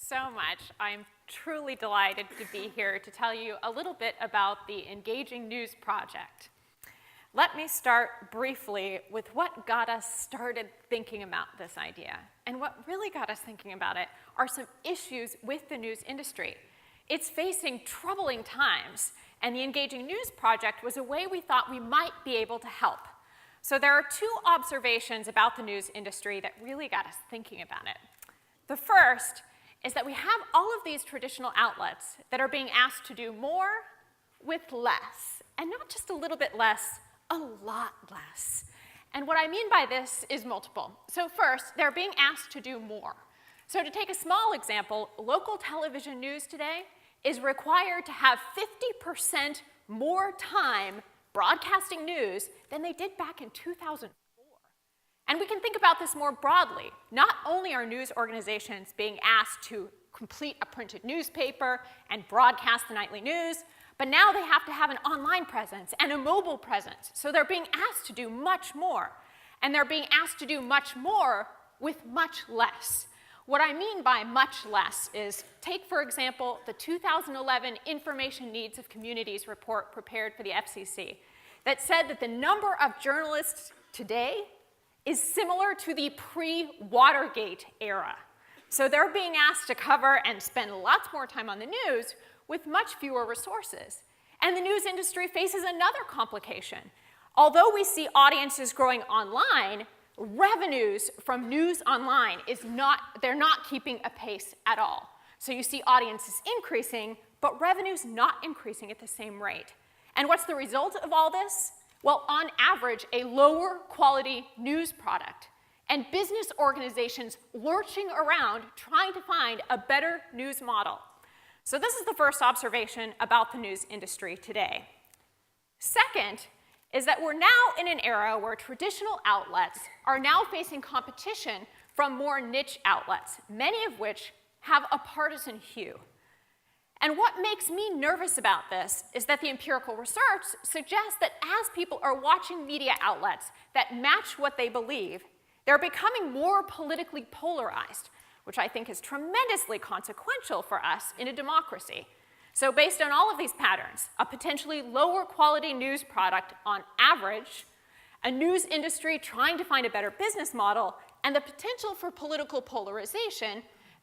so much. I'm truly delighted to be here to tell you a little bit about the Engaging News Project. Let me start briefly with what got us started thinking about this idea. And what really got us thinking about it are some issues with the news industry. It's facing troubling times, and the Engaging News Project was a way we thought we might be able to help. So there are two observations about the news industry that really got us thinking about it. The first is that we have all of these traditional outlets that are being asked to do more with less, and not just a little bit less, a lot less. And what I mean by this is multiple. So first, they're being asked to do more. So to take a small example, local television news today is required to have 50% more time broadcasting news than they did back in 2004. And we can think about this more broadly. Not only are news organizations being asked to complete a printed newspaper and broadcast the nightly news, but now they have to have an online presence and a mobile presence. So they're being asked to do much more. And they're being asked to do much more with much less. What I mean by much less is, take, for example, the 2011 Information Needs of Communities report prepared for the FCC that said that the number of journalists today is similar to the pre-Watergate era. So they're being asked to cover and spend lots more time on the news with much fewer resources. And the news industry faces another complication. Although we see audiences growing online, revenues from news online they're not keeping a pace at all. So you see audiences increasing, but revenues not increasing at the same rate. And what's the result of all this? Well, on average, a lower quality news product, and business organizations lurching around trying to find a better news model. So this is the first observation about the news industry today. Second is that we're now in an era where traditional outlets are now facing competition from more niche outlets, many of which have a partisan hue. And what makes me nervous about this is that the empirical research suggests that as people are watching media outlets that match what they believe, they're becoming more politically polarized, which I think is tremendously consequential for us in a democracy. So based on all of these patterns, a potentially lower quality news product on average, a news industry trying to find a better business model, and the potential for political polarization,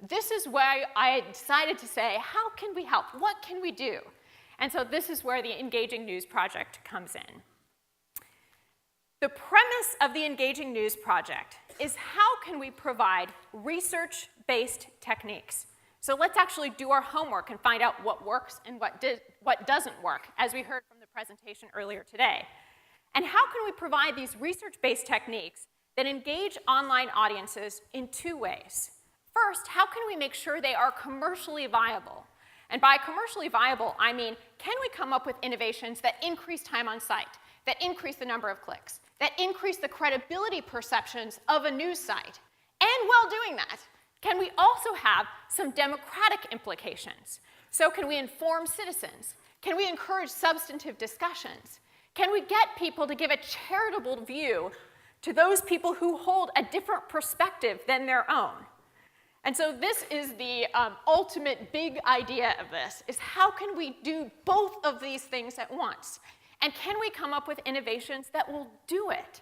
this is why I decided to say, how can we help? What can we do? And so this is where the Engaging News Project comes in. The premise of the Engaging News Project is how can we provide research-based techniques? So let's actually do our homework and find out what works and what doesn't work, as we heard from the presentation earlier today. And how can we provide these research-based techniques that engage online audiences in two ways? First, how can we make sure they are commercially viable? And by commercially viable, I mean, can we come up with innovations that increase time on site, that increase the number of clicks, that increase the credibility perceptions of a news site? And while doing that, can we also have some democratic implications? So can we inform citizens? Can we encourage substantive discussions? Can we get people to give a charitable view to those people who hold a different perspective than their own? And so this is the ultimate big idea of this, is how can we do both of these things at once? And can we come up with innovations that will do it?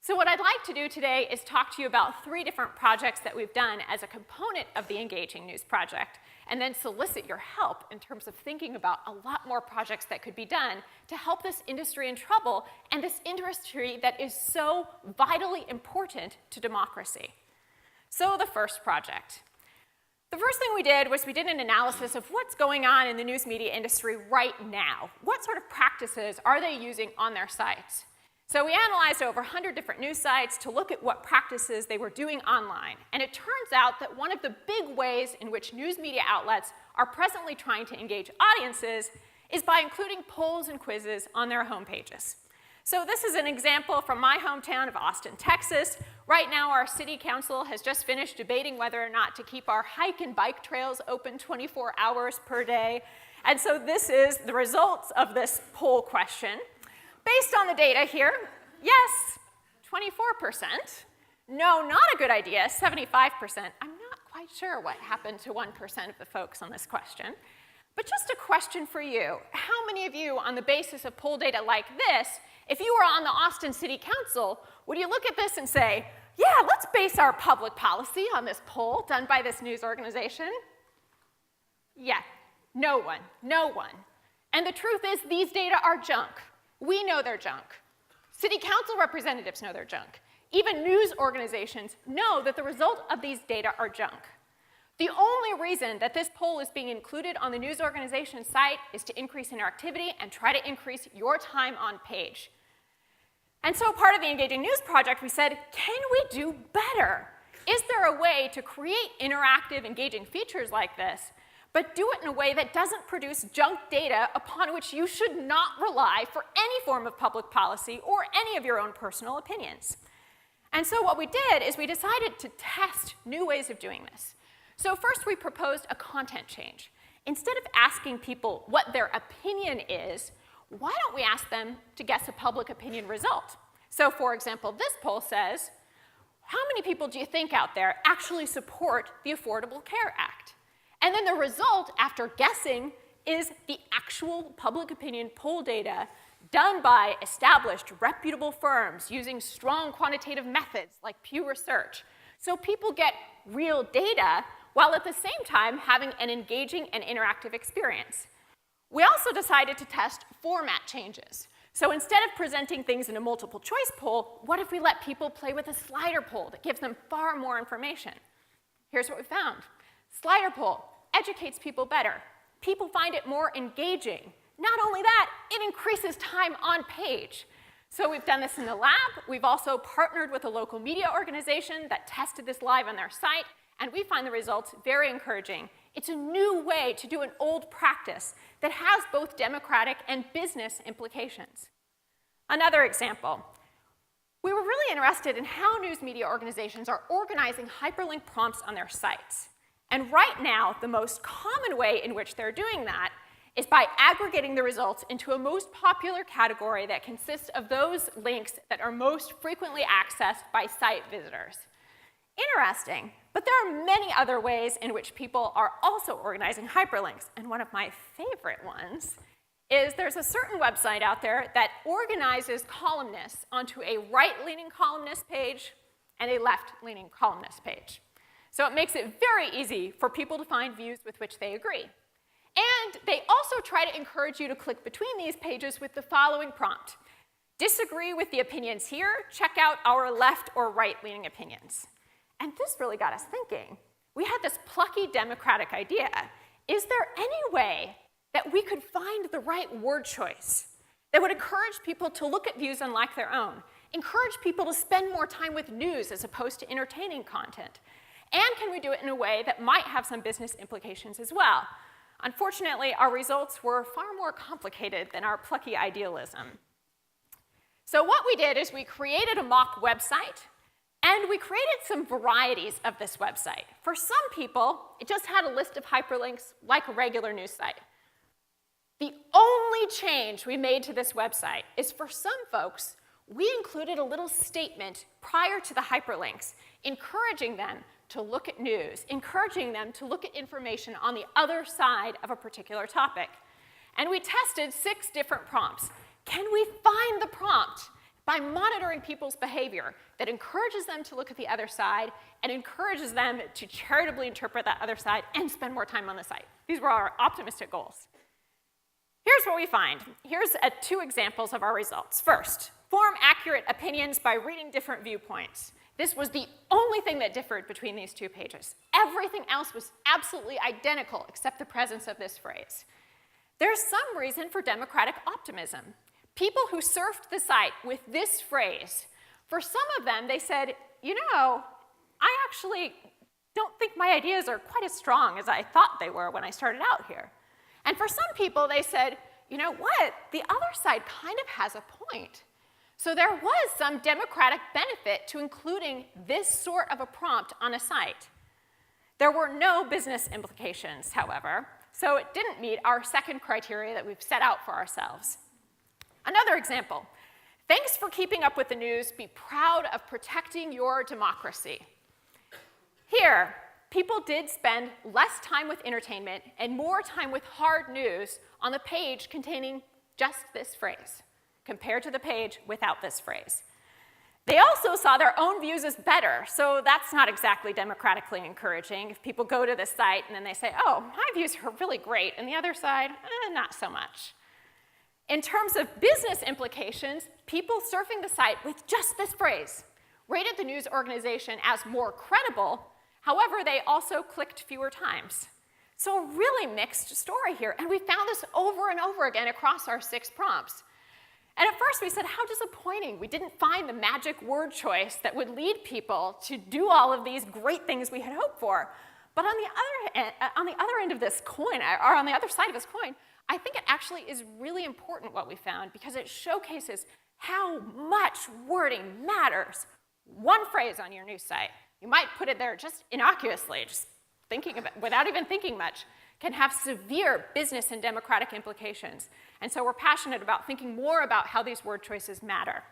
So what I'd like to do today is talk to you about 3 different projects that we've done as a component of the Engaging News Project, and then solicit your help in terms of thinking about a lot more projects that could be done to help this industry in trouble, and this industry that is so vitally important to democracy. So the first project. The first thing we did was we did an analysis of what's going on in the news media industry right now. What sort of practices are they using on their sites? So we analyzed over 100 different news sites to look at what practices they were doing online. And it turns out that one of the big ways in which news media outlets are presently trying to engage audiences is by including polls and quizzes on their homepages. So this is an example from my hometown of Austin, Texas. Right now, our city council has just finished debating whether or not to keep our hike and bike trails open 24 hours per day. And so this is the results of this poll question. Based on the data here, yes, 24%. No, not a good idea, 75%. I'm not quite quite sure what happened to 1% of the folks on this question. But just a question for you. How many of you, on the basis of poll data like this, if you were on the Austin City Council, would you look at this and say, yeah, let's base our public policy on this poll done by this news organization? Yeah, no one, no one. And the truth is, these data are junk. We know they're junk. City council representatives know they're junk. Even news organizations know that the result of these data are junk. The only reason that this poll is being included on the news organization site is to increase interactivity and try to increase your time on page. And so part of the Engaging News Project, we said, can we do better? Is there a way to create interactive, engaging features like this, but do it in a way that doesn't produce junk data upon which you should not rely for any form of public policy or any of your own personal opinions? And so what we did is we decided to test new ways of doing this. So first we proposed a content change. Instead of asking people what their opinion is, why don't we ask them to guess a public opinion result? So for example, this poll says, how many people do you think out there actually support the Affordable Care Act? And then the result, after guessing, is the actual public opinion poll data done by established, reputable firms using strong quantitative methods like Pew Research. So people get real data while at the same time having an engaging and interactive experience. We also decided to test format changes. So instead of presenting things in a multiple choice poll, what if we let people play with a slider poll that gives them far more information? Here's what we found. Slider poll educates people better. People find it more engaging. Not only that, it increases time on page. So we've done this in the lab. We've also partnered with a local media organization that tested this live on their site, and we find the results very encouraging. It's a new way to do an old practice that has both democratic and business implications. Another example. We were really interested in how news media organizations are organizing hyperlink prompts on their sites. And right now, the most common way in which they're doing that is by aggregating the results into a most popular category that consists of those links that are most frequently accessed by site visitors. Interesting, but there are many other ways in which people are also organizing hyperlinks, and one of my favorite ones is there's a certain website out there that organizes columnists onto a right-leaning columnist page and a left-leaning columnist page. So it makes it very easy for people to find views with which they agree. And they also try to encourage you to click between these pages with the following prompt. Disagree with the opinions here, check out our left or right-leaning opinions. And this really got us thinking. We had this plucky democratic idea. Is there any way that we could find the right word choice that would encourage people to look at views unlike their own, encourage people to spend more time with news as opposed to entertaining content? And can we do it in a way that might have some business implications as well? Unfortunately, our results were far more complicated than our plucky idealism. So what we did is we created a mock website, and we created some varieties of this website. For some people, it just had a list of hyperlinks like a regular news site. The only change we made to this website is for some folks, we included a little statement prior to the hyperlinks, encouraging them to look at news, encouraging them to look at information on the other side of a particular topic. And we tested 6 different prompts. Can we find the prompt by monitoring people's behavior that encourages them to look at the other side and encourages them to charitably interpret that other side and spend more time on the site? These were our optimistic goals. Here's what we find. Here's 2 examples of our results. First, form accurate opinions by reading different viewpoints. This was the only thing that differed between these 2 pages. Everything else was absolutely identical except the presence of this phrase. There's some reason for democratic optimism. People who surfed the site with this phrase, for some of them, they said, you know, I actually don't think my ideas are quite as strong as I thought they were when I started out here. And for some people, they said, you know what, the other side kind of has a point. So there was some democratic benefit to including this sort of a prompt on a site. There were no business implications, however, so it didn't meet our second criteria that we've set out for ourselves. Another example. Thanks for keeping up with the news. Be proud of protecting your democracy. Here, people did spend less time with entertainment and more time with hard news on the page containing just this phrase, compared to the page without this phrase. They also saw their own views as better, so that's not exactly democratically encouraging. If people go to this site and then they say, oh, my views are really great, and the other side, not so much. In terms of business implications, people surfing the site with just this phrase rated the news organization as more credible. However, they also clicked fewer times. So a really mixed story here, and we found this over and over again across our 6 prompts. And at first we said, how disappointing. We didn't find the magic word choice that would lead people to do all of these great things we had hoped for. But on the other end of this coin, or on the other side of this coin, I think it actually is really important what we found, because it showcases how much wording matters. One phrase on your news site, you might put it there just innocuously, just thinking of it without even thinking much, can have severe business and democratic implications. And so we're passionate about thinking more about how these word choices matter.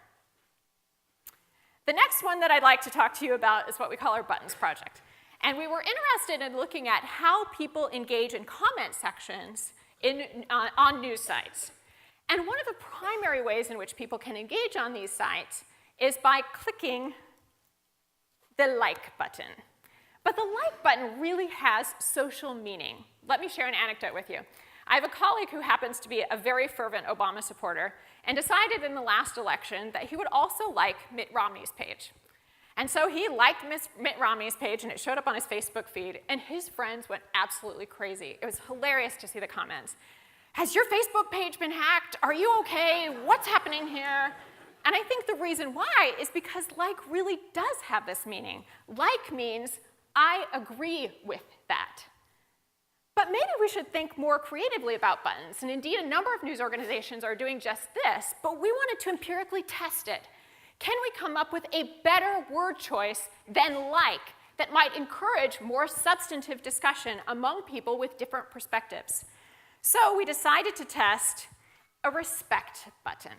The next one that I'd like to talk to you about is what we call our buttons project. And we were interested in looking at how people engage in comment sections on news sites. And one of the primary ways in which people can engage on these sites is by clicking the like button. But the like button really has social meaning. Let me share an anecdote with you. I have a colleague who happens to be a very fervent Obama supporter and decided in the last election that he would also like Mitt Romney's page. And so he liked Mitt Romney's page, and it showed up on his Facebook feed, and his friends went absolutely crazy. It was hilarious to see the comments. Has your Facebook page been hacked? Are you okay? What's happening here? And I think the reason why is because like really does have this meaning. Like means I agree with that. But maybe we should think more creatively about buttons, and indeed a number of news organizations are doing just this, but we wanted to empirically test it. Can we come up with a better word choice than like that might encourage more substantive discussion among people with different perspectives? So we decided to test a respect button.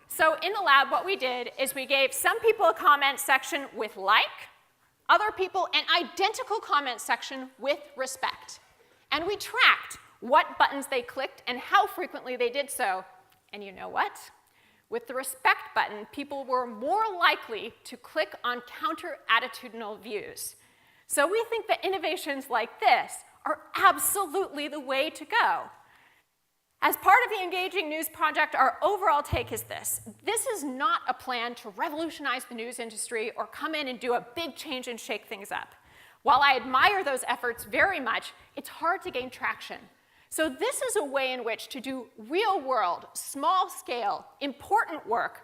So in the lab, what we did is we gave some people a comment section with like, other people an identical comment section with respect. And we tracked what buttons they clicked and how frequently they did so. And you know what? With the respect button, people were more likely to click on counter-attitudinal views. So we think that innovations like this are absolutely the way to go. As part of the Engaging News Project, our overall take is this. This is not a plan to revolutionize the news industry or come in and do a big change and shake things up. While I admire those efforts very much, it's hard to gain traction. So this is a way in which to do real-world, small-scale, important work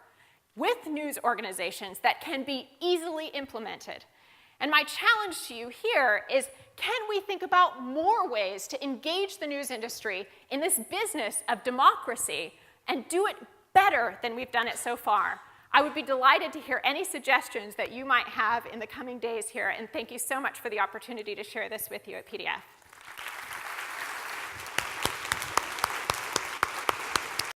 with news organizations that can be easily implemented. And my challenge to you here is, can we think about more ways to engage the news industry in this business of democracy and do it better than we've done it so far? I would be delighted to hear any suggestions that you might have in the coming days here, and thank you so much for the opportunity to share this with you at PDF.